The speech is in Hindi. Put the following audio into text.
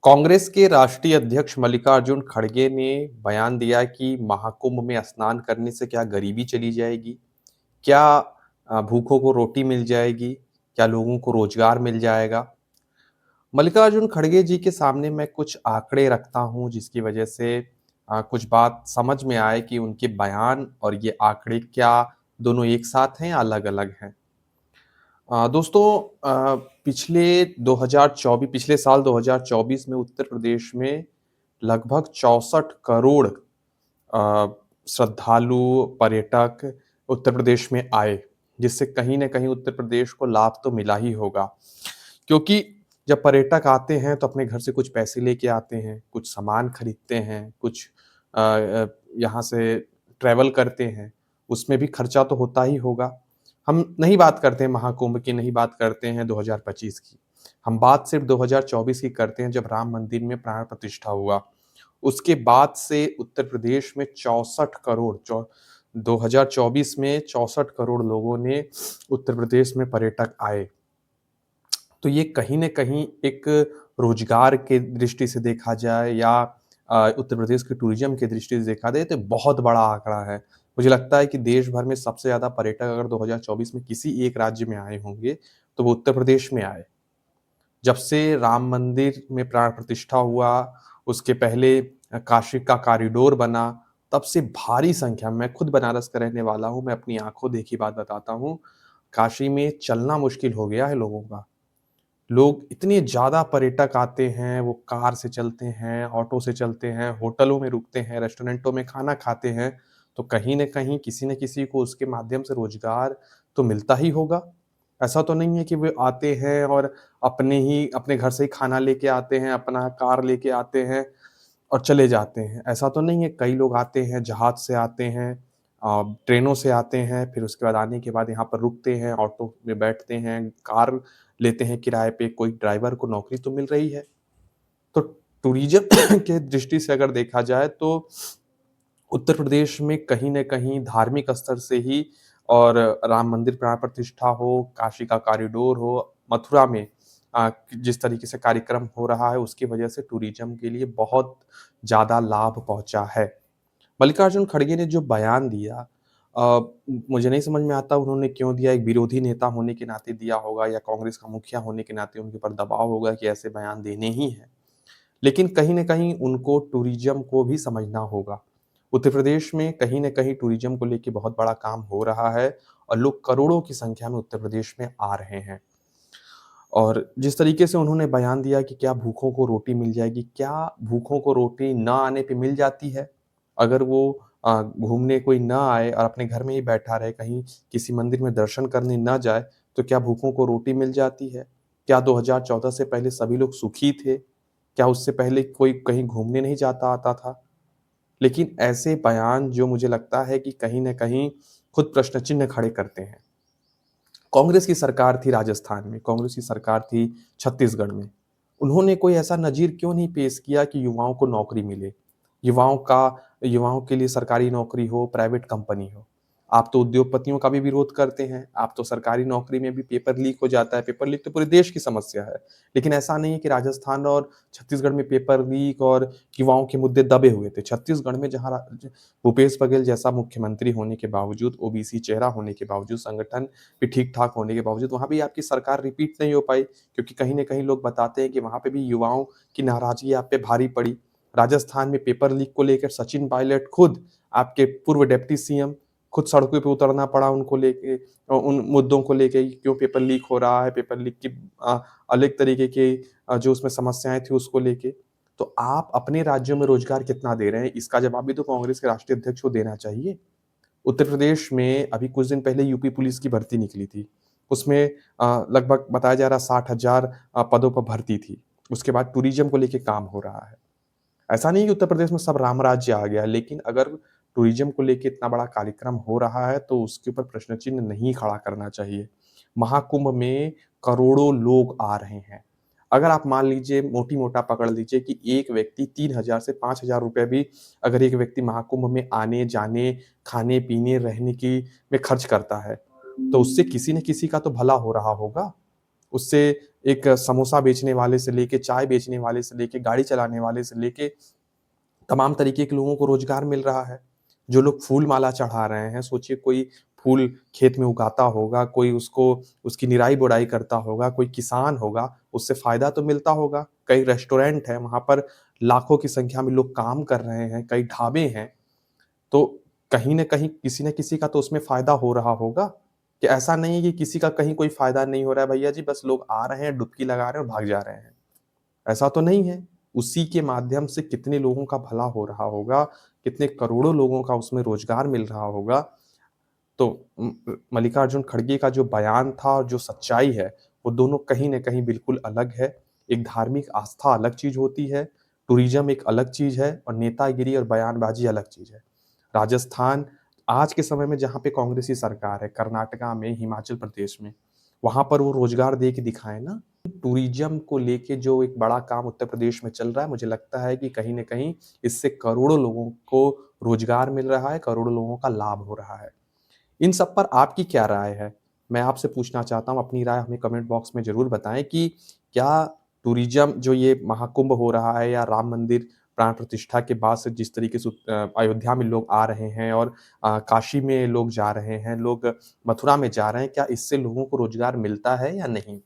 कांग्रेस के राष्ट्रीय अध्यक्ष मल्लिकार्जुन खड़गे ने बयान दिया कि महाकुंभ में स्नान करने से क्या गरीबी चली जाएगी? क्या भूखों को रोटी मिल जाएगी? क्या लोगों को रोजगार मिल जाएगा? मल्लिकार्जुन खड़गे जी के सामने मैं कुछ आंकड़े रखता हूँ जिसकी वजह से कुछ बात समझ में आए कि उनके बयान और ये आंकड़े क्या दोनों एक साथ हैं या अलग-अलग हैं। दोस्तों, पिछले 2024 पिछले साल 2024 में उत्तर प्रदेश में लगभग 64 करोड़ श्रद्धालु, पर्यटक उत्तर प्रदेश में आए, जिससे कहीं न कहीं उत्तर प्रदेश को लाभ तो मिला ही होगा। क्योंकि जब पर्यटक आते हैं तो अपने घर से कुछ पैसे लेके आते हैं, कुछ सामान खरीदते हैं, कुछ यहाँ से ट्रैवल करते हैं, उसमें भी खर्चा तो होता ही होगा। हम नहीं बात करते हैं महाकुंभ की, नहीं बात करते हैं 2025 की। हम बात सिर्फ़ 2024 की करते हैं जब राम मंदिर में प्राण प्रतिष्ठा हुआ। उसके बाद से उत्तर प्रदेश में 64 करोड़ चौ 2024 में 64 करोड़ लोगों ने उत्तर प्रदेश में पर्यटक आए। तो ये कहीं न कहीं एक रोज़गार के दृष्टि से देखा जाए या उत्तर प्रदेश के टूरिज़्म की दृष्टि से देखा जाए तो बहुत बड़ा आँकड़ा है। मुझे लगता है कि देश भर में सबसे ज़्यादा पर्यटक अगर 2024 में किसी एक राज्य में आए होंगे, तो वो उत्तर प्रदेश में आए। जब से राम मंदिर में प्राण प्रतिष्ठा हुआ, उसके पहले काशी का कॉरिडोर बना, तब से भारी संख्या में मैं खुद बनारस का रहने वाला हूँ, मैं अपनी आँखों देखी बात बताता हूँ, काशी में चलना मुश्किल हो गया है लोगों का। लोग इतने ज़्यादा पर्यटक आते हैं, वो कार से चलते हैं, ऑटो से चलते हैं, होटलों में रुकते हैं, रेस्टोरेंटों में खाना खाते हैं, तो कहीं न कहीं किसी न किसी को उसके माध्यम से रोज़गार तो मिलता ही होगा। ऐसा तो नहीं है कि वे आते हैं और अपने घर से ही खाना लेके आते हैं, अपना कार लेके आते हैं और चले जाते हैं। ऐसा तो नहीं है, कई लोग आते हैं, जहाज से आते हैं, ट्रेनों से आते हैं, फिर उसके बाद आने के बाद यहाँ पर रुकते हैं, ऑटो में बैठते हैं, कार लेते हैं किराए पे, कोई ड्राइवर को नौकरी तो मिल रही है। तो टूरिज़्म के दृष्टि से अगर देखा जाए तो उत्तर प्रदेश में कहीं न कहीं धार्मिक स्तर से ही और राम मंदिर प्राण प्रतिष्ठा हो, काशी का कॉरिडोर हो, मथुरा में जिस तरीके से कार्यक्रम हो रहा है, उसकी वजह से टूरिज़्म के लिए बहुत ज़्यादा लाभ पहुँचा है। मल्लिकार्जुन खड़गे ने जो बयान दिया, अ, मुझे नहीं समझ में आता उन्होंने क्यों दिया, एक विरोधी नेता होने के नाते दिया होगा या कांग्रेस का मुखिया होने के नाते उनके ऊपर दबाव होगा कि ऐसे बयान देने ही हैं। लेकिन कहीं न कहीं उनको टूरिज़्म को भी समझना होगा। उत्तर प्रदेश में कहीं न कहीं टूरिज़्म को लेके बहुत बड़ा काम हो रहा है और लोग करोड़ों की संख्या में उत्तर प्रदेश में आ रहे हैं। और जिस तरीके से उन्होंने बयान दिया कि क्या भूखों को रोटी मिल जाएगी, क्या भूखों को रोटी ना आने पे मिल जाती है? अगर वो घूमने कोई ना आए और अपने घर में ही बैठा रहे, कहीं किसी मंदिर में दर्शन करने ना जाए, तो क्या भूखों को रोटी मिल जाती है? क्या 2014 से पहले सभी लोग सुखी थे? क्या उससे पहले कोई कहीं घूमने नहीं जाता आता था? लेकिन ऐसे बयान जो मुझे लगता है कि कहीं न कहीं खुद प्रश्न चिन्ह खड़े करते हैं। कांग्रेस की सरकार थी राजस्थान में, कांग्रेस की सरकार थी छत्तीसगढ़ में। उन्होंने कोई ऐसा नज़ीर क्यों नहीं पेश किया कि युवाओं को नौकरी मिले? युवाओं के लिए सरकारी नौकरी हो, प्राइवेट कंपनी हो। आप तो उद्योगपतियों का भी विरोध करते हैं, आप तो सरकारी नौकरी में भी पेपर लीक हो जाता है, पेपर लीक तो पूरे देश की समस्या है। लेकिन ऐसा नहीं है कि राजस्थान और छत्तीसगढ़ में पेपर लीक और युवाओं के मुद्दे दबे हुए थे। छत्तीसगढ़ में जहाँ भूपेश बघेल जैसा मुख्यमंत्री होने के बावजूद, ओबीसी चेहरा होने के बावजूद, संगठन भी ठीक-ठाक होने के बावजूद वहाँ भी आपकी सरकार रिपीट नहीं हो पाई, क्योंकि कहीं न कहीं लोग बताते हैं कि वहाँ पे भी युवाओं की नाराज़गी आप पे भारी पड़ी। राजस्थान में पेपर लीक को लेकर सचिन पायलट खुद, आपके पूर्व डिप्टी सीएम, खुद सड़कों पे उतरना पड़ा उनको लेके, उन मुद्दों को लेके कि क्यों पेपर लीक हो रहा है, पेपर लीक की अलग तरीके के जो उसमें समस्याएँ थी उसको लेके। तो आप अपने राज्यों में रोज़गार कितना दे रहे हैं, इसका जवाब भी तो कांग्रेस के राष्ट्रीय अध्यक्ष को देना चाहिए। उत्तर प्रदेश में अभी कुछ दिन पहले यूपी पुलिस की भर्ती निकली थी। उसमें लगभग बताया जा रहा 60,000 पदों पर भर्ती थी। उसके बाद टूरिज़्म को लेके काम हो रहा है। ऐसा नहीं है कि उत्तर प्रदेश में सब राम राज्य आ गया, लेकिन अगर टूरिज़्म को लेके इतना बड़ा कार्यक्रम हो रहा है, तो उसके ऊपर प्रश्न चिन्ह नहीं खड़ा करना चाहिए। महाकुंभ में करोड़ों लोग आ रहे हैं। अगर आप मान लीजिए, मोटी-मोटा पकड़ लीजिए कि एक व्यक्ति 3,000 से 5,000 रुपए भी अगर एक व्यक्ति महाकुंभ में आने-जाने, खाने-पीने, रहने की में खर्च करता है, तो उससे किसी न किसी का तो भला हो रहा होगा। उससे एक समोसा बेचने वाले से लेके, चाय बेचने वाले से लेके, गाड़ी चलाने वाले से लेके तमाम तरीके के लोगों को रोज़गार मिल रहा है। जो लोग फूल माला चढ़ा रहे हैं, सोचिए कोई फूल खेत में उगाता होगा, कोई उसको उसकी निराई-गुड़ाई करता होगा, कोई किसान होगा, उससे फ़ायदा तो मिलता होगा। कई रेस्टोरेंट हैं, वहाँ पर लाखों की संख्या में लोग काम कर रहे हैं, कई ढाबे हैं, तो कहीं न कहीं किसी न किसी का तो उसमें फ़ायदा हो रहा होगा। कि ऐसा नहीं है कि किसी का कहीं कोई फ़ायदा नहीं हो रहा है भैया जी, बस लोग आ रहे हैं, डुबकी लगा रहे हैं और भाग जा रहे हैं। ऐसा तो नहीं है। उसी के माध्यम से कितने लोगों का भला हो रहा होगा, कितने करोड़ों लोगों का उसमें रोज़गार मिल रहा होगा। तो मल्लिकार्जुन खड़गे का जो बयान था और जो सच्चाई है, वो दोनों कहीं न कहीं बिल्कुल अलग है। एक धार्मिक आस्था अलग चीज़ होती है, टूरिज़्म एक अलग चीज़ है और नेतागिरी और बयानबाज़ी अलग चीज़ है। राजस्थान आज के समय में जहाँ पे कांग्रेसी सरकार है, कर्नाटका में, हिमाचल प्रदेश में, वहाँ पर वो रोज़गार दे के दिखाएँ ना। टूरिज़्म को लेके जो एक बड़ा काम उत्तर प्रदेश में चल रहा है, मुझे लगता है कि कहीं न कहीं इससे करोड़ों लोगों को रोज़गार मिल रहा है, करोड़ों लोगों का लाभ हो रहा है। इन सब पर आपकी क्या राय है? मैं आपसे पूछना चाहता हूँ, अपनी राय हमें कमेंट बॉक्स में ज़रूर बताएँ कि क्या टूरिज़्म जो ये महाकुंभ हो रहा है या राम मंदिर प्राण प्रतिष्ठा के बाद से जिस तरीके से अयोध्या में लोग आ रहे हैं और काशी में लोग जा रहे हैं, लोग मथुरा में जा रहे हैं, क्या इससे लोगों को रोज़गार मिलता है या नहीं?